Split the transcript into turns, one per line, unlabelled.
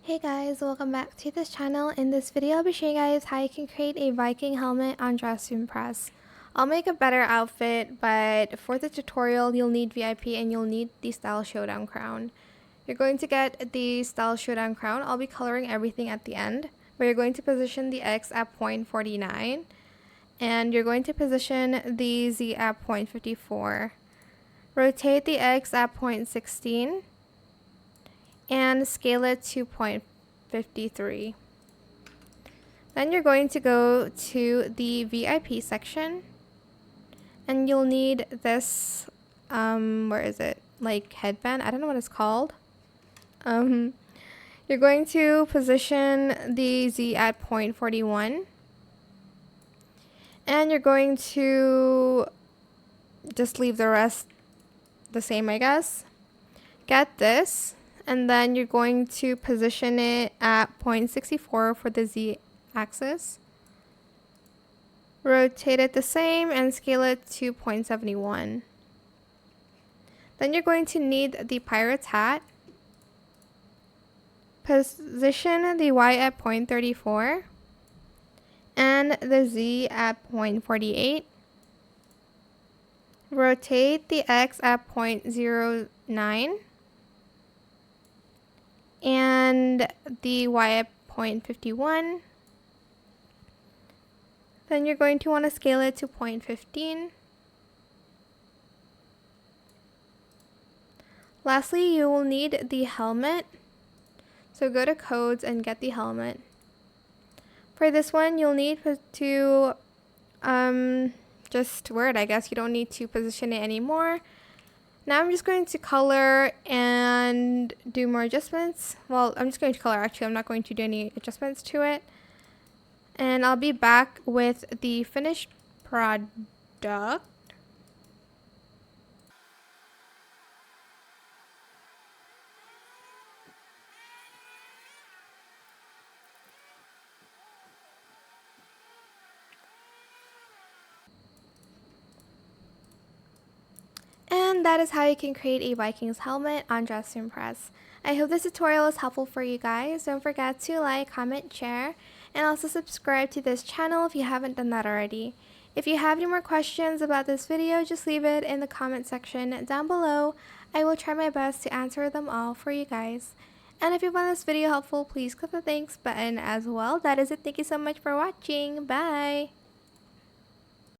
Hey guys, welcome back to this channel. In this video, I'll be showing you guys how you can create a Viking helmet on Dress to Impress. I'll make a better outfit, but for the tutorial, you'll need VIP and you'll need the Style Showdown crown. You're going to get the Style Showdown crown. I'll be coloring everything at the end, but you're going to position the X at 0.49, and you're going to position the Z at 0.54. Rotate the X at 0.16. and scale it to 0.53. Then you're going to go to the VIP section and you'll need this where is it, like headband, I don't know what it's called. You're going to position the Z at 0.41 and you're going to just leave the rest the same, I guess. Get this, and then you're going to position it at 0.64 for the Z axis. Rotate it the same and scale it to 0.71. Then you're going to need the pirate's hat. Position the Y at 0.34 and the Z at 0.48. Rotate the X at 0.09. and the Y at 0.51. Then you're going to want to scale it to 0.15. Lastly, you will need the helmet. So go to codes and get the helmet. For this one, you'll need to just wear it, I guess. You don't need to position it anymore. Now I'm just going to color and do more adjustments. Well, I'm just going to color actually. I'm not going to do any adjustments to it. And I'll be back with the finished product. And that is how you can create a Viking's helmet on Dress to Impress. I hope this tutorial is helpful for you guys. Don't forget to like, comment, share, and also subscribe to this channel if you haven't done that already. If you have any more questions about this video, just leave it in the comment section down below. I will try my best to answer them all for you guys. And if you found this video helpful, please click the thanks button as well. That is it. Thank you so much for watching. Bye!